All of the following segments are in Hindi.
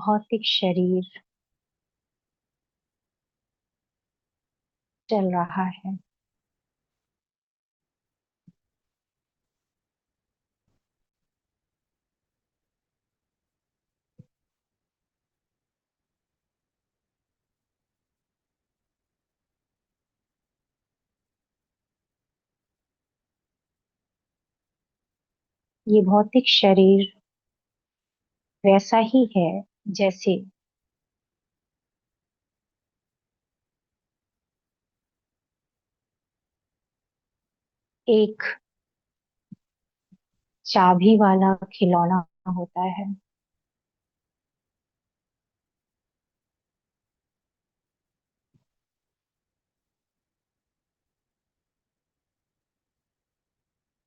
भौतिक शरीर चल रहा है। ये भौतिक शरीर वैसा ही है जैसे एक चाबी वाला खिलौना होता है।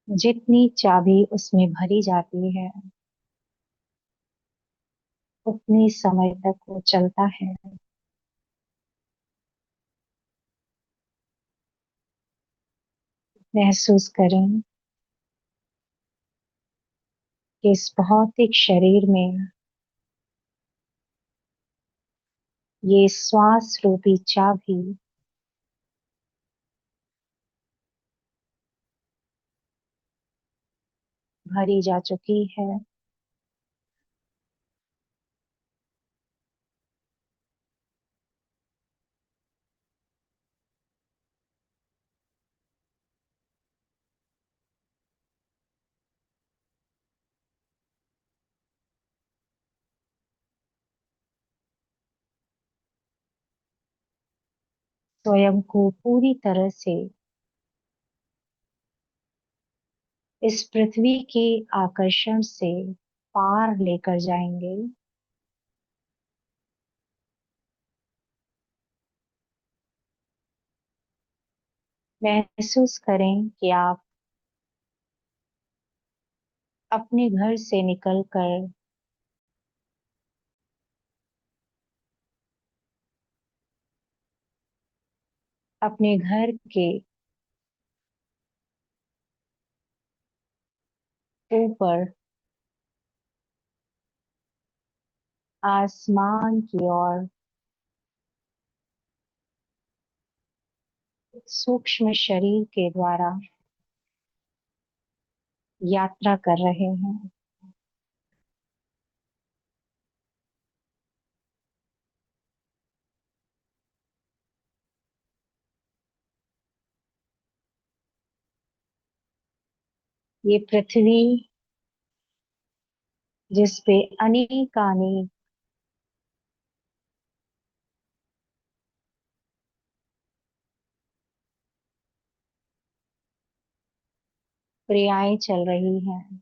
जितनी चाबी उसमें भरी जाती है उतनी समय तक वो चलता है। महसूस करें कि इस भौतिक शरीर में ये श्वास रूपी चाबी भरी जा चुकी है। स्वयं को पूरी तरह से इस पृथ्वी के आकर्षण से पार लेकर जाएंगे। महसूस करें कि आप अपने घर से निकलकर अपने घर के ऊपर आसमान की ओर सूक्ष्म शरीर के द्वारा यात्रा कर रहे हैं। ये पृथ्वी जिस पे अनेकानेक क्रियाएं चल रही हैं,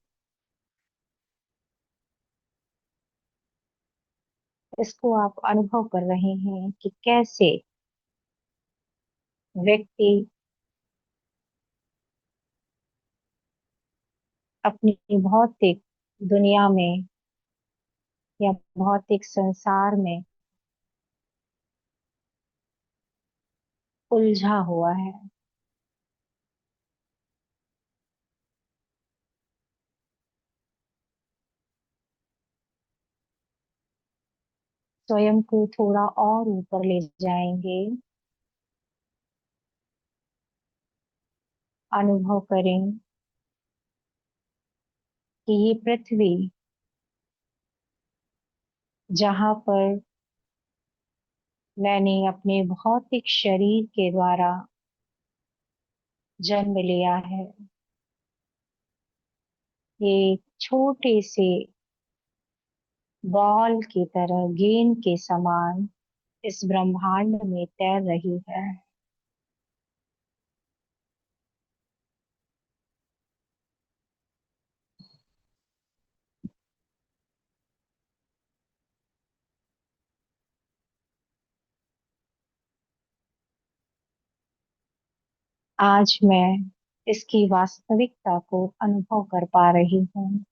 इसको आप अनुभव कर रहे हैं कि कैसे व्यक्ति अपनी भौतिक दुनिया में या भौतिक संसार में उलझा हुआ है। स्वयं को थोड़ा और ऊपर ले जाएंगे। अनुभव करें कि ये पृथ्वी जहाँ पर मैंने अपने भौतिक शरीर के द्वारा जन्म लिया है, ये एक छोटे से बॉल की तरह गेंद के समान इस ब्रह्मांड में तैर रही है। आज मैं इसकी वास्तविकता को अनुभव कर पा रही हूँ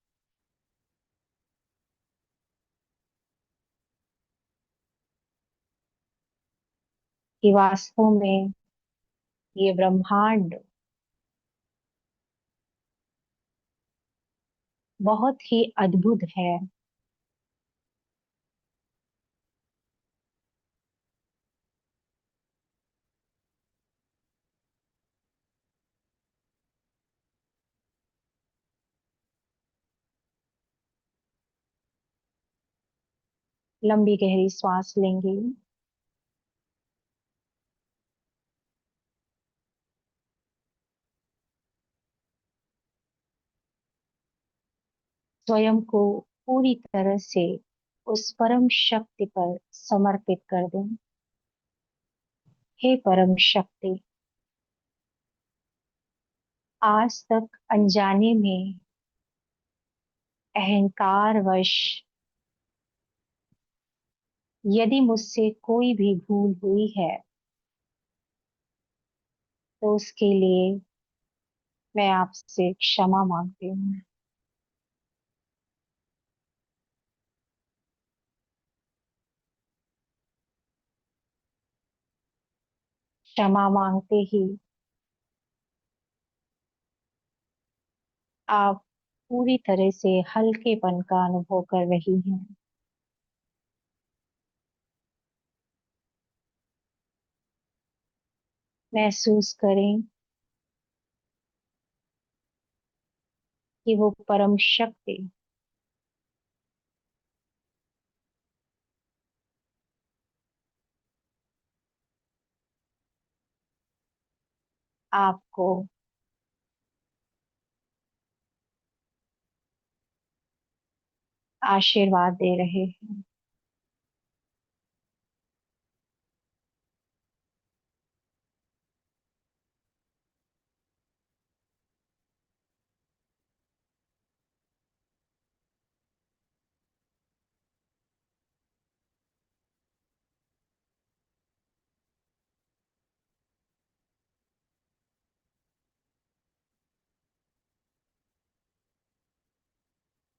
कि वास्तव में ये ब्रह्मांड बहुत ही अद्भुत है। लंबी गहरी सांस लेंगे। स्वयं को पूरी तरह से उस परम शक्ति पर समर्पित कर दें। हे परम शक्ति, आज तक अनजाने में अहंकार वश यदि मुझसे कोई भी भूल हुई है तो उसके लिए मैं आपसे क्षमा मांगती हूँ। क्षमा मांगते ही आप पूरी तरह से हल्केपन का अनुभव कर रही हैं। महसूस करें कि वो परम शक्ति आपको आशीर्वाद दे रहे हैं।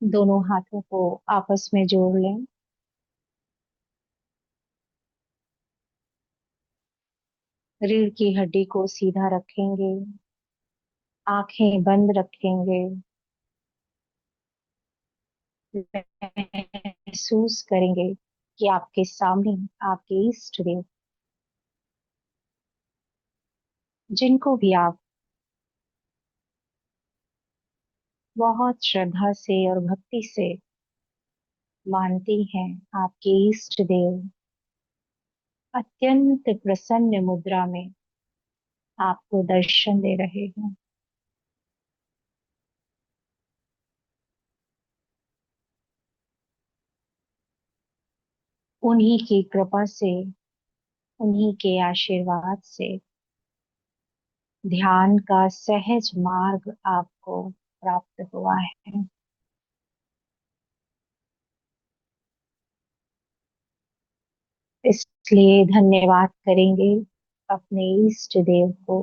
दोनों हाथों को आपस में जोड़ लें। रीढ़ की हड्डी को सीधा रखेंगे। आंखें बंद रखेंगे। महसूस करेंगे कि आपके सामने आपके इष्ट देव, जिनको भी आप बहुत श्रद्धा से और भक्ति से मानती हैं, आपके इष्ट देव अत्यंत प्रसन्न मुद्रा में आपको दर्शन दे रहे हैं। उन्हीं की कृपा से, उन्हीं के आशीर्वाद से ध्यान का सहज मार्ग आपको प्राप्त हुआ है। इसलिए धन्यवाद करेंगे अपने इष्ट देव को।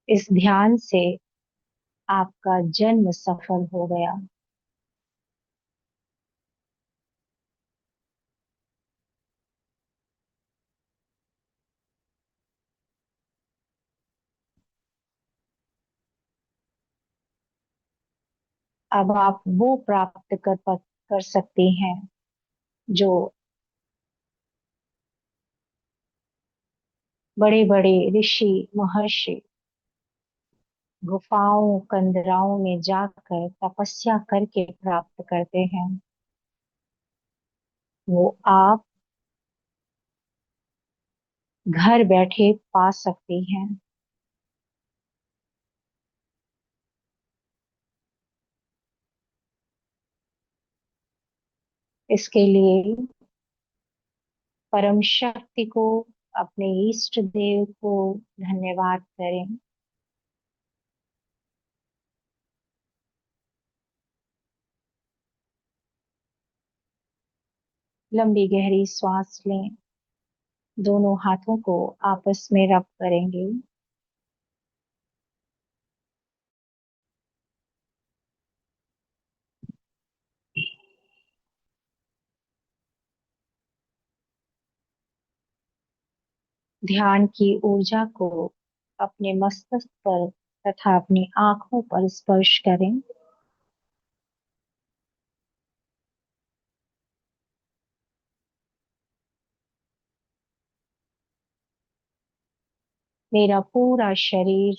इस ध्यान से आपका जन्म सफल हो गया। अब आप वो प्राप्त कर सकते हैं जो बड़े बड़े ऋषि महर्षि गुफाओं कंदराओं में जाकर तपस्या करके प्राप्त करते हैं। वो आप घर बैठे पा सकती हैं। इसके लिए परम शक्ति को, अपने इष्ट देव को धन्यवाद करें। लंबी गहरी सांस लें। दोनों हाथों को आपस में रब करेंगे। ध्यान की ऊर्जा को अपने मस्तिष्क पर तथा अपनी आंखों पर स्पर्श करें। मेरा पूरा शरीर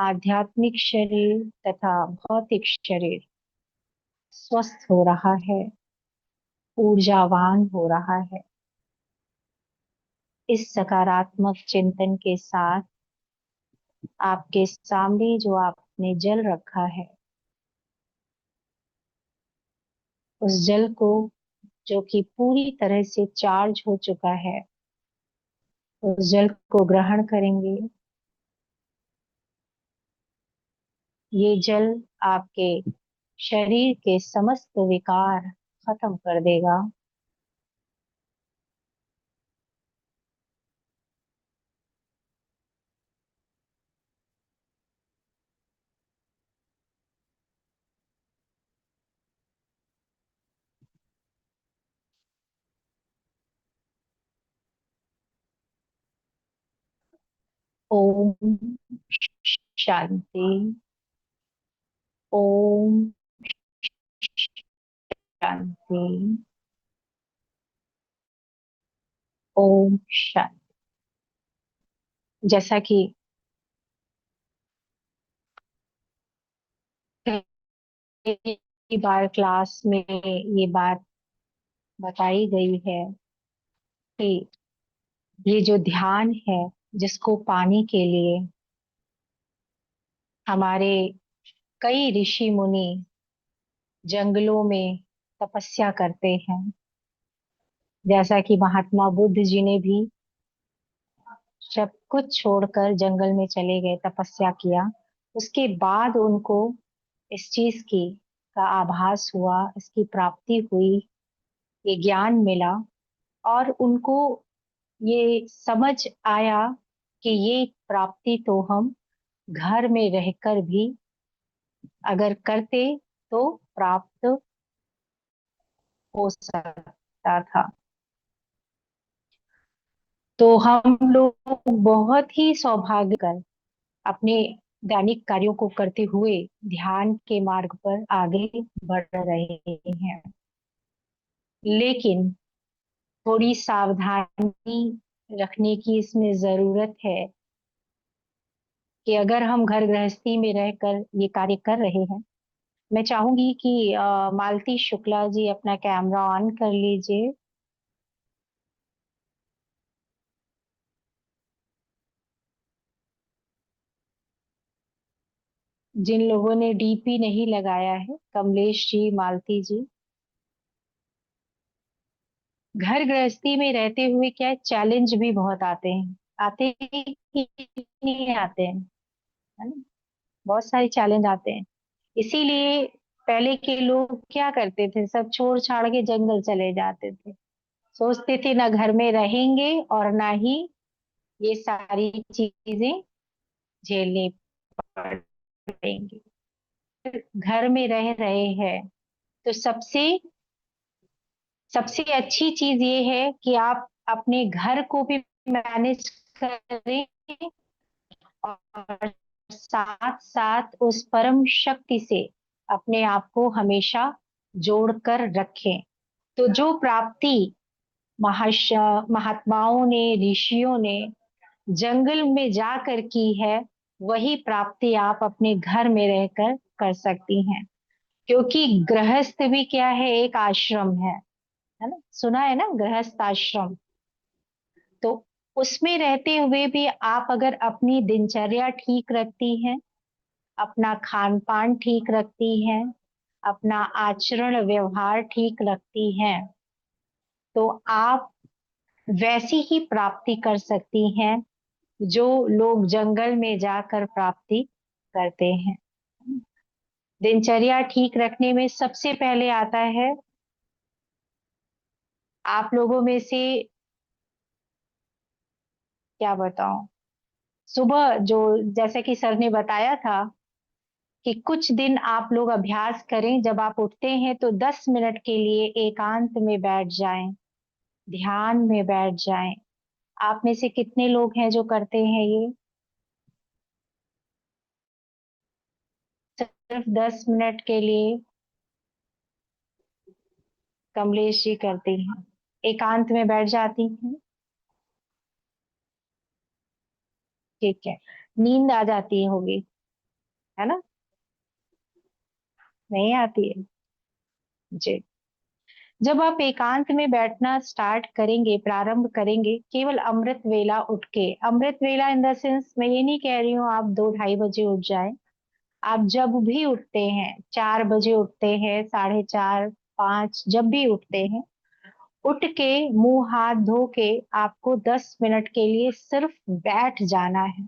आध्यात्मिक शरीर तथा भौतिक शरीर स्वस्थ हो रहा है, ऊर्जावान हो रहा है। इस सकारात्मक चिंतन के साथ आपके सामने जो आपने जल रखा है, उस जल को, जो कि पूरी तरह से चार्ज हो चुका है, उस जल को ग्रहण करेंगे। ये जल आपके शरीर के समस्त विकार खत्म कर देगा। ओम शांति। ओम शांति। ओम शांति। जैसा कि कई बार क्लास में ये बात बताई गई है कि ये जो ध्यान है, जिसको पाने के लिए हमारे कई ऋषि मुनि जंगलों में तपस्या करते हैं। जैसा कि महात्मा बुद्ध जी ने भी सब कुछ छोड़कर जंगल में चले गए, तपस्या किया। उसके बाद उनको इस चीज की का आभास हुआ, इसकी प्राप्ति हुई, ये ज्ञान मिला, और उनको ये समझ आया कि ये प्राप्ति तो हम घर में रहकर भी अगर करते तो प्राप्त हो सकता था। तो हम लोग बहुत ही सौभाग्य कर अपने दैनिक कार्यों को करते हुए ध्यान के मार्ग पर आगे बढ़ रहे हैं। लेकिन थोड़ी सावधानी रखने की इसमें जरूरत है कि अगर हम घर गृहस्थी में रहकर ये कार्य कर रहे हैं। मैं चाहूंगी कि मालती शुक्ला जी अपना कैमरा ऑन कर लीजिए। जिन लोगों ने डीपी नहीं लगाया है, कमलेश जी, मालती जी। घर गृहस्थी में रहते हुए क्या है, चैलेंज भी बहुत आते हैं। आते हैं कि नहीं आते हैं, है ना? बहुत सारे चैलेंज आते हैं। इसीलिए पहले के लोग क्या करते थे, सब छोड़ छाड़ के जंगल चले जाते थे। सोचते थे ना घर में रहेंगे और ना ही ये सारी चीजें झेलनी पड़ेंगी। घर में रह रहे हैं तो सबसे सबसे अच्छी चीज ये है कि आप अपने घर को भी मैनेज करें, और साथ साथ उस परम शक्ति से अपने आप को हमेशा जोड़कर रखें। तो जो प्राप्ति महाश महात्माओं ने, ऋषियों ने जंगल में जाकर की है, वही प्राप्ति आप अपने घर में रहकर कर सकती हैं। क्योंकि गृहस्थ भी क्या है, एक आश्रम है ना? सुना है ना, गृहस्थ आश्रम। तो उसमें रहते हुए भी आप अगर अपनी दिनचर्या ठीक रखती हैं, अपना खान पान ठीक रखती हैं, अपना आचरण व्यवहार ठीक रखती हैं, तो आप वैसी ही प्राप्ति कर सकती हैं जो लोग जंगल में जाकर प्राप्ति करते हैं। दिनचर्या ठीक रखने में सबसे पहले आता है, आप लोगों में से क्या बताऊं, सुबह जो, जैसे कि सर ने बताया था कि कुछ दिन आप लोग अभ्यास करें, जब आप उठते हैं तो 10 मिनट के लिए एकांत में बैठ जाएं, ध्यान में बैठ जाएं। आप में से कितने लोग हैं जो करते हैं ये? सिर्फ 10 मिनट के लिए कमलेश जी करती हैं, एकांत में बैठ जाती हैं। ठीक है। नींद आ जाती होगी। है ना? नहीं आती है जी। जब आप एकांत में बैठना स्टार्ट करेंगे, प्रारंभ करेंगे, केवल अमृत वेला उठ के, अमृत वेला इन द सेंस मैं ये नहीं कह रही हूँ आप 2 ढाई बजे उठ जाए। आप जब भी उठते हैं, 4 बजे उठते हैं, 4:30, 5, जब भी उठते हैं, उठ के मुंह हाथ धो के आपको 10 मिनट के लिए सिर्फ बैठ जाना है।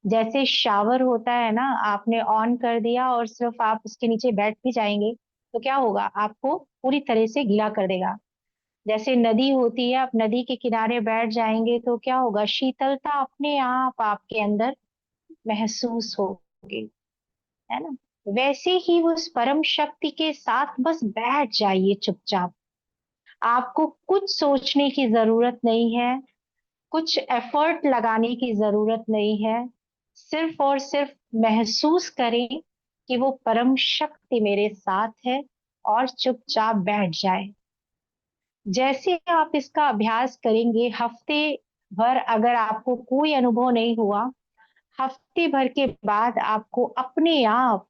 जैसे शावर होता है ना, आपने ऑन कर दिया और सिर्फ आप उसके नीचे बैठ भी जाएंगे तो क्या होगा, आपको पूरी तरह से गीला कर देगा। जैसे नदी होती है, आप नदी के किनारे बैठ जाएंगे तो क्या होगा, शीतलता अपने आप आपके अंदर महसूस होगी, है ना? वैसे ही उस परम शक्ति के साथ बस बैठ जाइए चुपचाप। आपको कुछ सोचने की जरूरत नहीं है, कुछ एफर्ट लगाने की जरूरत नहीं है। सिर्फ और सिर्फ महसूस करें कि वो परम शक्ति मेरे साथ है और चुपचाप बैठ जाए। जैसे आप इसका अभ्यास करेंगे, हफ्ते भर अगर आपको कोई अनुभव नहीं हुआ, हफ्ते भर के बाद आपको अपने आप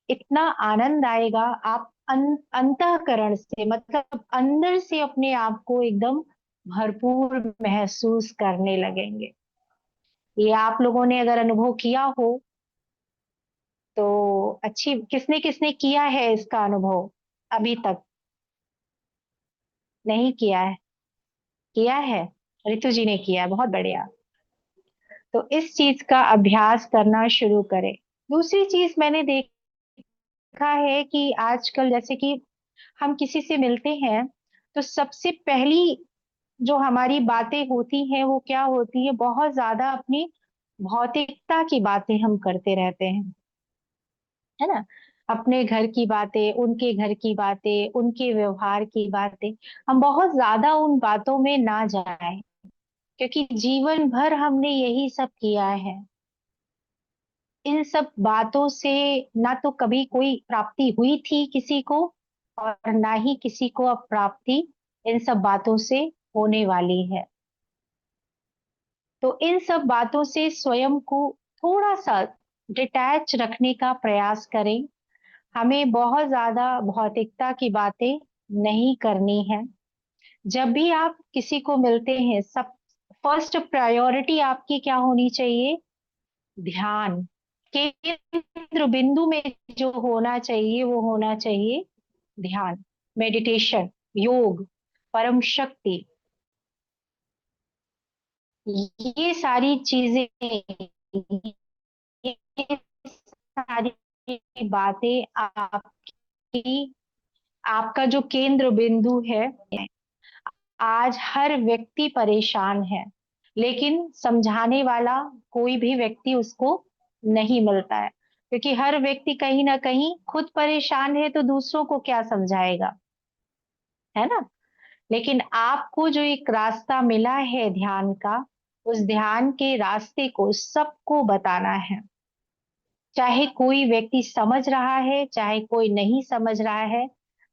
इतना आनंद आएगा, आप अंतःकरण से, मतलब अंदर से अपने आप को एकदम भरपूर महसूस करने लगेंगे। ये आप लोगों ने अगर अनुभव किया हो तो अच्छी, किसने किसने किया है इसका अनुभव अभी तक? नहीं किया है? किया है? रितु जी ने किया है, बहुत बढ़िया। तो इस चीज का अभ्यास करना शुरू करें। दूसरी चीज मैंने देखा है कि आजकल जैसे कि हम किसी से मिलते हैं तो सबसे पहली जो हमारी बातें होती हैं वो क्या होती है, बहुत ज्यादा अपनी भौतिकता की बातें हम करते रहते हैं, है ना? अपने घर की बातें, उनके घर की बातें, उनके व्यवहार की बातें। हम बहुत ज्यादा उन बातों में ना जाएं, क्योंकि जीवन भर हमने यही सब किया है। इन सब बातों से ना तो कभी कोई प्राप्ति हुई थी किसी को, और ना ही किसी को अब प्राप्ति इन सब बातों से होने वाली है। तो इन सब बातों से स्वयं को थोड़ा सा डिटैच रखने का प्रयास करें। हमें बहुत ज्यादा भौतिकता की बातें नहीं करनी है। जब भी आप किसी को मिलते हैं, सब फर्स्ट प्रायोरिटी आपकी क्या होनी चाहिए? ध्यान। केंद्र बिंदु में जो होना चाहिए वो होना चाहिए ध्यान, मेडिटेशन, योग, परम शक्ति। ये सारी चीजें, ये सारी बातें आपकी, आपका जो केंद्र बिंदु है। आज हर व्यक्ति परेशान है, लेकिन समझाने वाला कोई भी व्यक्ति उसको नहीं मिलता है, क्योंकि हर व्यक्ति कहीं ना कहीं खुद परेशान है तो दूसरों को क्या समझाएगा, है ना? लेकिन आपको जो एक रास्ता मिला है ध्यान का, उस ध्यान के रास्ते को सबको बताना है। चाहे कोई व्यक्ति समझ रहा है, चाहे कोई नहीं समझ रहा है,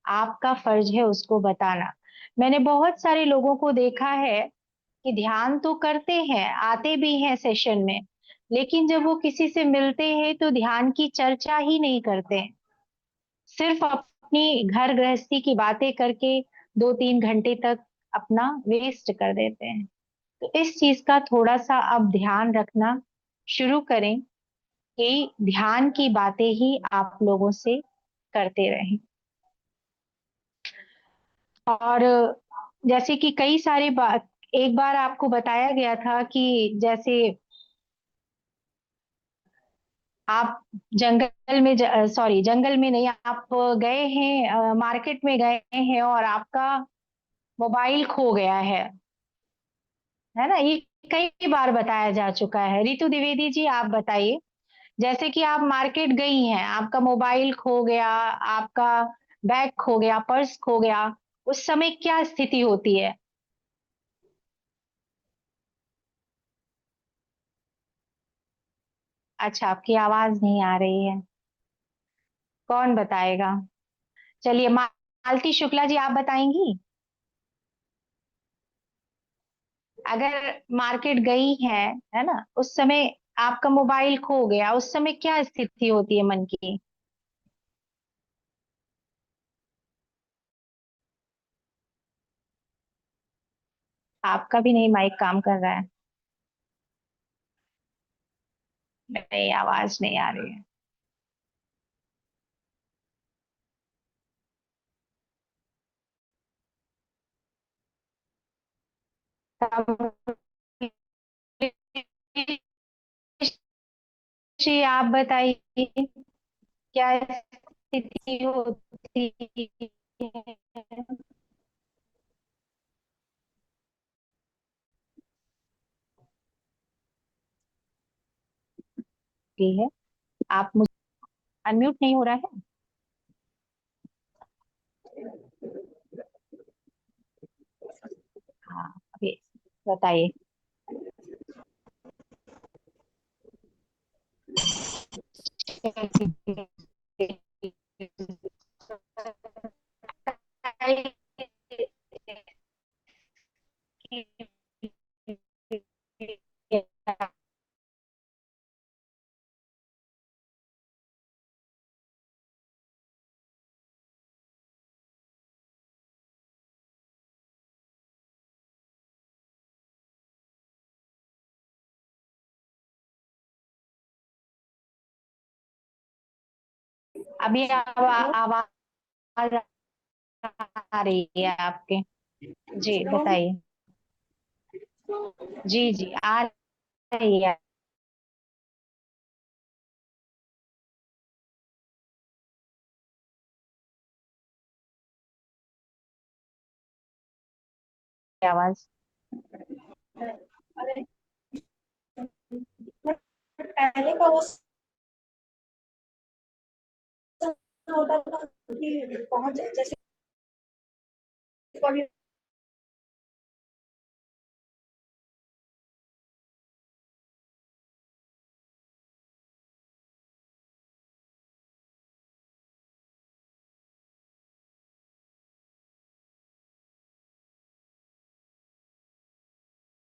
आपका फर्ज है उसको बताना। मैंने बहुत सारे लोगों को देखा है कि ध्यान तो करते हैं, आते भी हैं सेशन में, लेकिन जब वो किसी से मिलते हैं तो ध्यान की चर्चा ही नहीं करते हैं। सिर्फ अपनी घर गृहस्थी की बातें करके 2-3 घंटे तक अपना वेस्ट कर देते हैं। तो इस चीज का थोड़ा सा अब ध्यान रखना शुरू करें कि ध्यान की बातें ही आप लोगों से करते रहें। और जैसे कि कई सारे बात, एक बार आपको बताया गया था कि जैसे आप जंगल में, सॉरी जंगल में नहीं, आप गए हैं, मार्केट में गए हैं और आपका मोबाइल खो गया है ना? ये कई बार बताया जा चुका है। रितु द्विवेदी जी आप बताइए, जैसे कि आप मार्केट गई हैं, आपका मोबाइल खो गया, आपका बैग खो गया, पर्स खो गया, उस समय क्या स्थिति होती है? अच्छा, आपकी आवाज नहीं आ रही है, कौन बताएगा? चलिए, मालती शुक्ला जी आप बताएंगी। अगर मार्केट गई है ना, उस समय आपका मोबाइल खो गया, उस समय क्या स्थिति होती है मन की? आपका भी नहीं माइक काम कर रहा है। नहीं, आवाज नहीं आ रही है। तब जी आप बताइए, क्या स्थिति होती है? आप मुझे अनम्यूट नहीं हो रहा है? हाँ, अभी बताइए। अभी आवाज आ रही है आपके? जी बताइए। जी जी आ रही है आवाज। पहले का वो होता था कि पहुंच जैसे कभी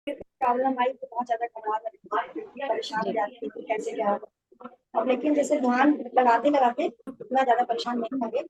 प्रॉब्लम आई तो बहुत ज्यादा परेशान हो जी जाती थी कि कैसे क्या होगा। अब लेकिन जैसे ध्यान लगाते लगाते इतना ज्यादा परेशान नहीं होंगे।